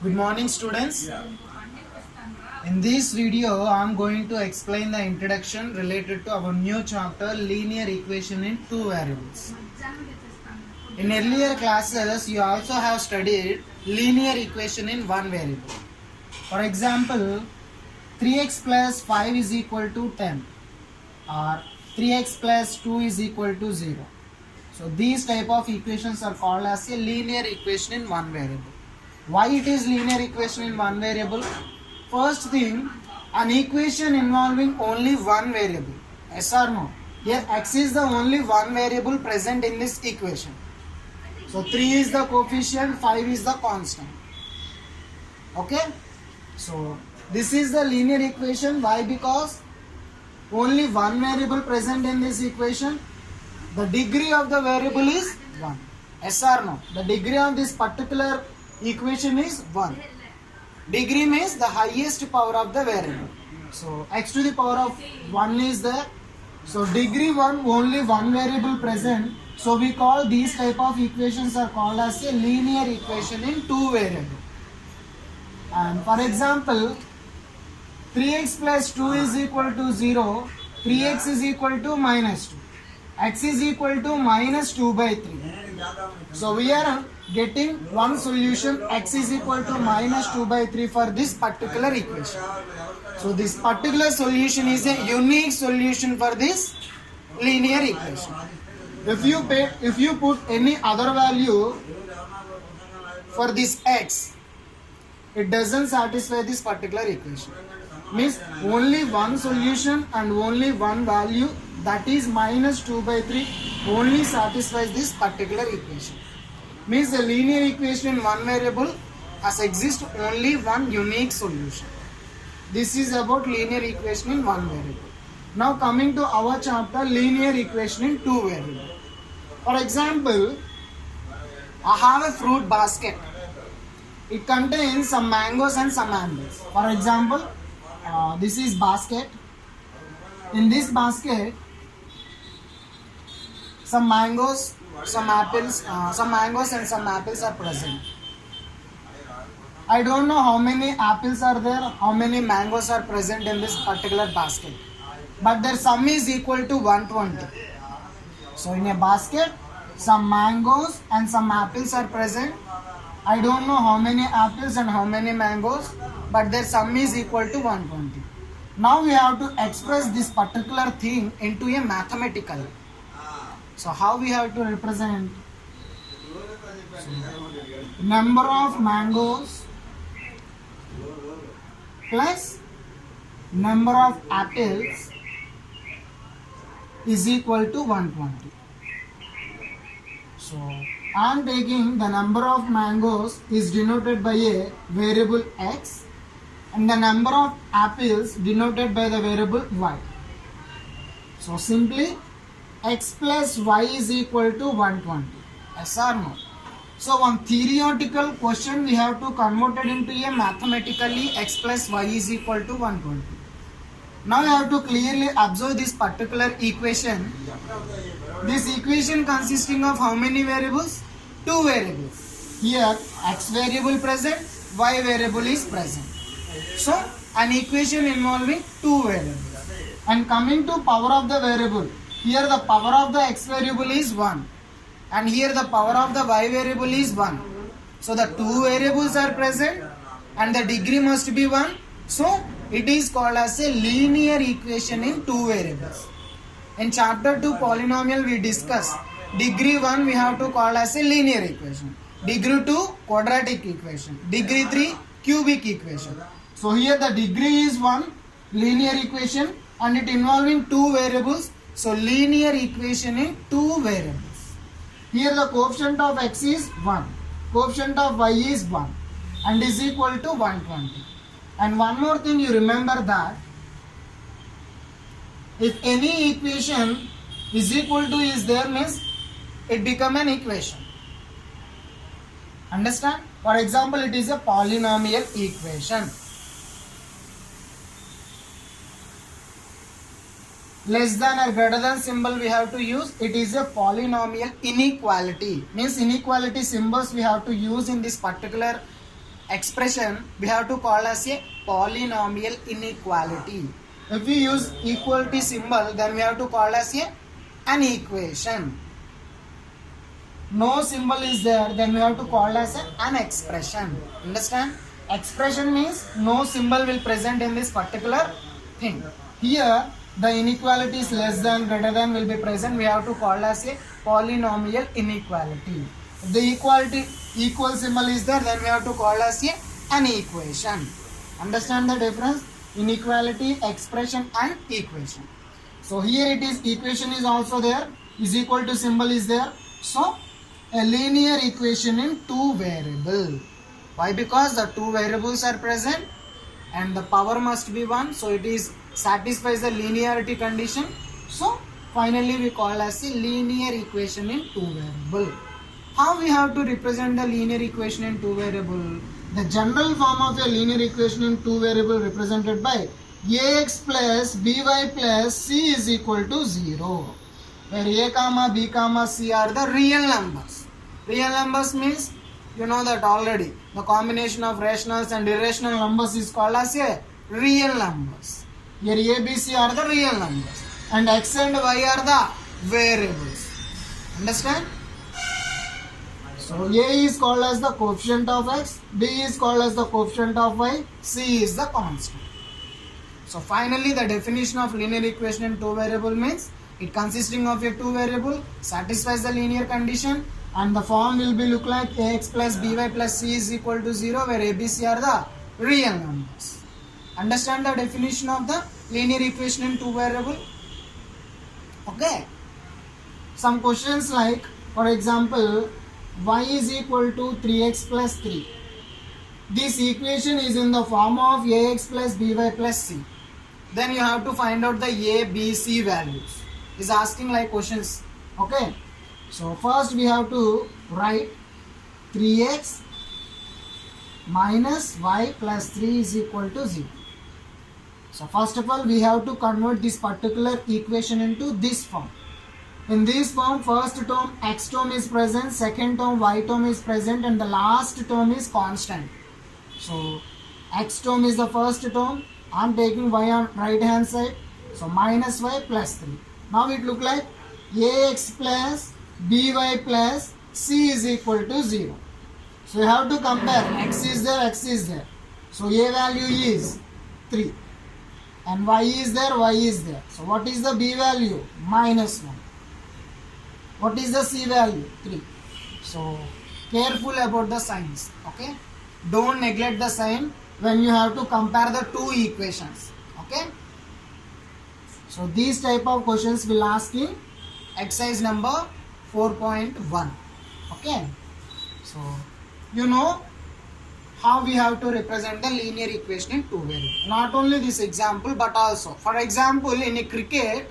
Good morning, students. In this video, I am going to explain the introduction related to our new chapter, linear equation in two variables. In earlier classes, you also have studied linear equation in one variable. For example, 3x plus 5 is equal to 10 or 3x plus 2 is equal to 0. So these type of equations are called as a linear equation in one variable. Why it is linear equation in one variable? First thing, an equation involving only one variable. Yes or no? Here x is the only one variable present in this equation. So 3 is the coefficient, 5 is the constant. Okay? So this is the linear equation. Why? Because only one variable present in this equation. The degree of the variable is 1. Yes or no? The degree of this particular equation is 1. Degree means the highest power of the variable. So x to the power of 1 is there. So degree 1, only one variable present. So we call these type of equations are called as a linear equation in two variable. And for example, 3x plus 2 is equal to 0. 3x is equal to minus 2. X is equal to minus 2 by 3. So we are getting one solution, x is equal to minus 2 by 3 for this particular equation. So this particular solution is a unique solution for this linear equation. If you put any other value for this x, it doesn't satisfy this particular equation. Means only one solution and only one value, that is minus 2 by 3, only satisfies this particular equation. Means the linear equation in one variable has exist only one unique solution. This is about linear equation in one variable. Now coming to our chapter, linear equation in two variable. For example, I have a fruit basket. It contains some mangoes and some apples. For example, this is basket. In this basket, some mangoes, some apples, some mangoes and some apples are present. I don't know how many apples are there, how many mangoes are present in this particular basket. But their sum is equal to 120. So in a basket, some mangoes and some apples are present. I don't know how many apples and how many mangoes, but their sum is equal to 120. Now we have to express this particular thing into a mathematical. So how we have to represent? Number of mangoes plus number of apples is equal to 120. So I am taking the number of mangoes is denoted by a variable x and the number of apples denoted by the variable y. So simply x plus y is equal to 120. Yes or no? So one theoretical question we have to convert it into a mathematically x plus y is equal to 120. Now you have to clearly observe this particular equation. This equation consisting of how many variables? Two variables. Here x variable present, y variable is present. So an equation involving two variables. And coming to power of the variable, here the power of the x variable is 1 and here the power of the y variable is 1. So the two variables are present and the degree must be 1. So it is called as a linear equation in two variables. In chapter 2 polynomial we discussed degree 1 we have to call as a linear equation. Degree 2 quadratic equation. Degree 3 cubic equation. So here the degree is 1 linear equation and it involving two variables. So linear equation in two variables. Here the coefficient of x is 1, coefficient of y is 1 and is equal to 120. And one more thing you remember that if any equation is equal to is there means it become an equation. Understand? For example, it is a polynomial equation. less than or greater than symbol we have to use. It is a polynomial inequality. Means inequality symbols we have to use in this particular expression. We have to call as a polynomial inequality. If we use equality symbol, then we have to call as an equation. No symbol is there, then we have to call as an expression. Understand? Expression means no symbol will present in this particular thing. Here the inequality is less than, greater than will be present. We have to call as a polynomial inequality. If the equal symbol is there, then we have to call as an equation. Understand the difference? Inequality, expression and equation. So here it is, equation is also there, is equal to symbol is there. So a linear equation in two variable. Why? Because the two variables are present and the power must be 1. So it is satisfies the linearity condition. So finally we call as a linear equation in two variable. How we have to represent the linear equation in two variable? The general form of a linear equation in two variable represented by ax plus by plus c is equal to 0. Where a comma b comma c are the real numbers. Real numbers means you know that already. The combination of rationals and irrational numbers is called as a real numbers. Here a, b, c are the real numbers and x and y are the variables. Understand? So a is called as the coefficient of x, b is called as the coefficient of y, c is the constant. So finally the definition of linear equation in two variable means it consisting of a two variable, satisfies the linear condition, and the form will be look like ax plus by plus c is equal to 0, where a, b, c are the real numbers. Understand the definition of the linear equation in two variable? Okay. Some questions like, for example, y is equal to 3x plus 3. This equation is in the form of ax plus by plus c. Then you have to find out the a, b, c values. Is asking like questions. Okay. So first we have to write 3x minus y plus 3 is equal to 0. So first of all we have to convert this particular equation into this form. In this form, first term x term is present, second term y term is present, and the last term is constant. So x term is the first term. I am taking y on right hand side. So minus y plus 3. Now it look like ax plus by plus c is equal to 0. So you have to compare, x is there, x is there. So a value is 3 and y is there, y is there. So what is the b value? Minus 1. What is the c value? 3. So careful about the signs. Okay. Don't neglect the sign when you have to compare the two equations. Okay. So these type of questions will ask in exercise number 4.1. Okay. So you know how we have to represent the linear equation in two variables. Not only this example but also, for example, in a cricket,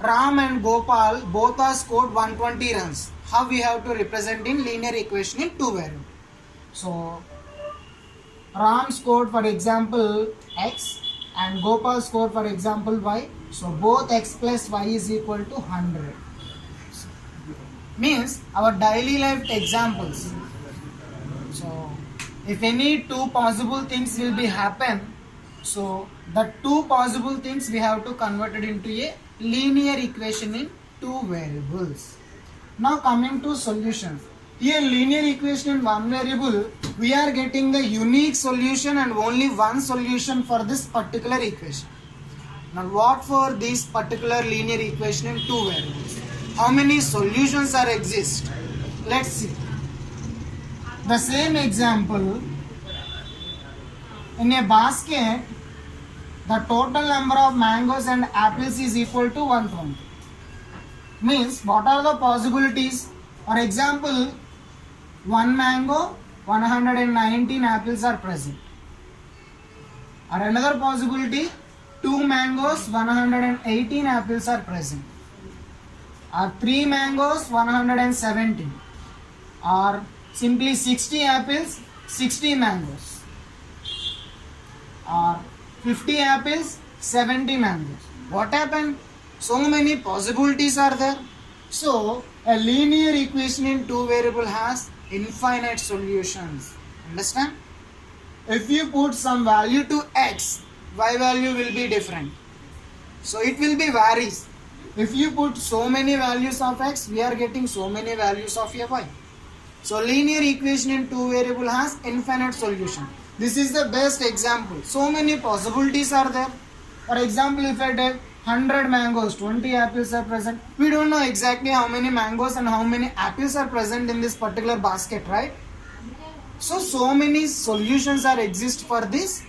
Ram and Gopal both are scored 120 runs. How we have to represent in linear equation in two variables? So Ram scored for example x and Gopal scored for example y. So both x plus y is equal to 100. Means our daily life examples. So if any two possible things will be happen, so the two possible things we have to convert it into a linear equation in two variables. Now coming to solutions. Here linear equation in one variable, we are getting the unique solution and only one solution for this particular equation. Now what for this particular linear equation in two variables? How many solutions are exist? Let's see. The same example, in a basket, the total number of mangoes and apples is equal to 120. Means what are the possibilities? For example, one mango, 119 apples are present. Or another possibility, two mangoes, 118 apples are present. Or three mangoes, 117. Or simply 60 apples, 60 mangoes. Or 50 apples, 70 mangoes. What happened? So many possibilities are there. So a linear equation in two variable has infinite solutions. Understand? If you put some value to x, y value will be different. So it will be varies. If you put so many values of x, we are getting so many values of a y. So linear equation in two variable has infinite solution. This is the best example. So many possibilities are there. For example, if I take 100 mangoes, 20 apples are present. We don't know exactly how many mangoes and how many apples are present in this particular basket, right? So many solutions are exist for this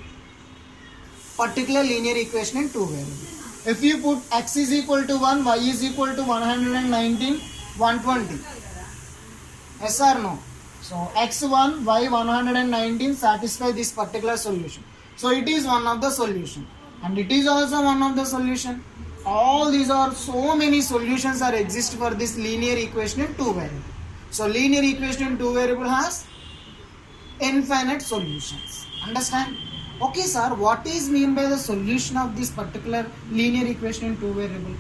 particular linear equation in two variables. If you put x is equal to 1, y is equal to 119, 120. Yes or no? So x1, y 119 satisfy this particular solution. So it is one of the solution. And it is also one of the solution. All these are so many solutions are exist for this linear equation in two variable. So linear equation in two variable has infinite solutions. Understand? Okay sir, what is mean by the solution of this particular linear equation in two variable?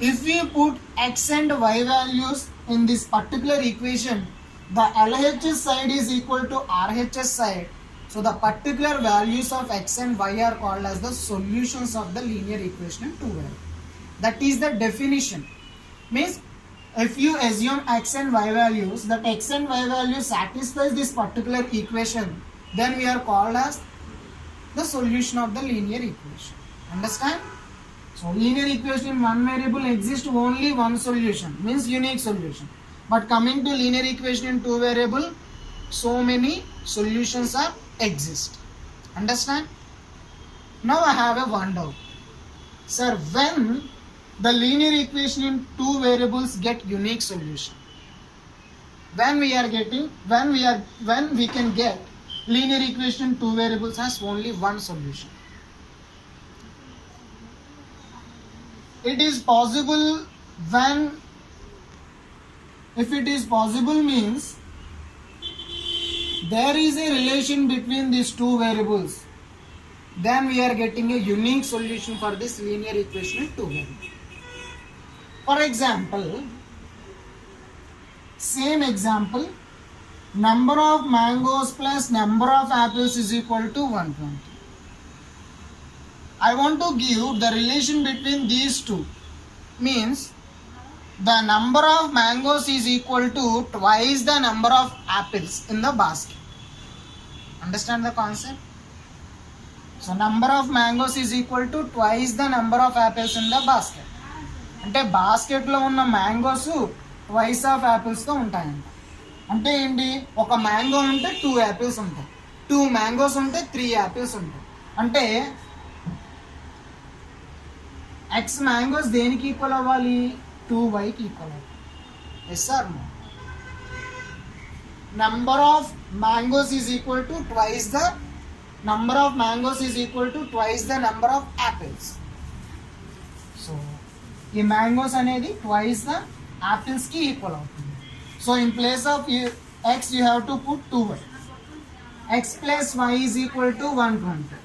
If we put x and y values in this particular equation, the LHS side is equal to RHS side. So the particular values of x and y are called as the solutions of the linear equation in two variable. That is the definition. Means if you assume x and y values, that x and y value satisfies this particular equation, then we are called as the solution of the linear equation. Understand? So linear equation in one variable exists only one solution, means unique solution. But coming to linear equation in two variable, so many solutions are exist. Understand? Now I have a one doubt. Sir, when the linear equation in two variables get unique solution? When we can get linear equation in two variables has only one solution. It is possible when, if it is possible means there is a relation between these two variables, then we are getting a unique solution for this linear equation in two variables. For example, same example, number of mangoes plus number of apples is equal to 120. I want to give the relation between these two. Means the number of mangoes is equal to twice the number of apples in the basket. Understand the concept? So number of mangoes is equal to twice the number of apples in the basket. అంటే బాస్కెట్లో ఉన్న mangoes twice of యాపిల్స్తో ఉంటాయంట. అంటే ఏంటి, ఒక mango ఉంటే 2 apples ఉంటాయి, 2 mangoes ఉంటే 3 apples ఉంటాయి. అంటే ఎక్స్ మ్యాంగోస్ దేనికి ఈక్వల్ అవ్వాలి, 2yకి ఈక్వల్ అవ్వాలి. Yes or no? Number of mangoes is equal to twice the number of mangoes is equal to twice the number of apples. So ఈ మ్యాంగోస్ అనేది ట్వైస్ ద యాపిల్స్కి equal అవుతుంది. So in place of x you have to put 2y. x plus y is equal to 120.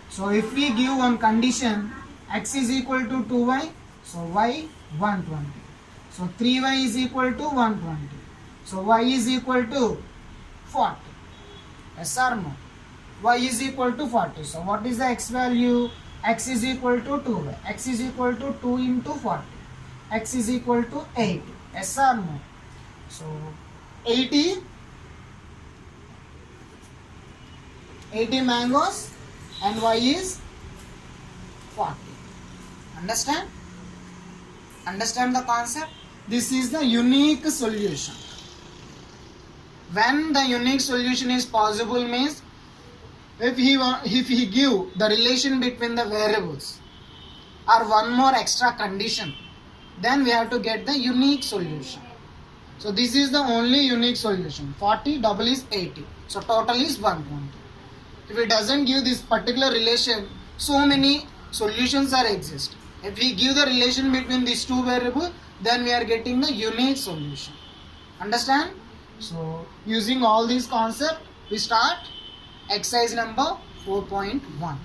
So if we give one condition, x is equal to 2y, so y 120. So 3y is equal to 120. So y is equal to 40. Yes or no? Y is equal to 40. So what is the x value? X is equal to 2y. X is equal to 2 into 40. X is equal to 80. Yes or no? So 80 mangoes and y is 40. Understand? Understand the concept? This is the unique solution. When the unique solution is possible means if he give the relation between the variables or one more extra condition, then we have to get the unique solution. So this is the only unique solution. 40 double is 80. So total is 120. If it doesn't give this particular relation, so many solutions are exist. If we give the relation between these two variables, then we are getting the unique solution. Understand? So using all these concepts, we start exercise number 4.1.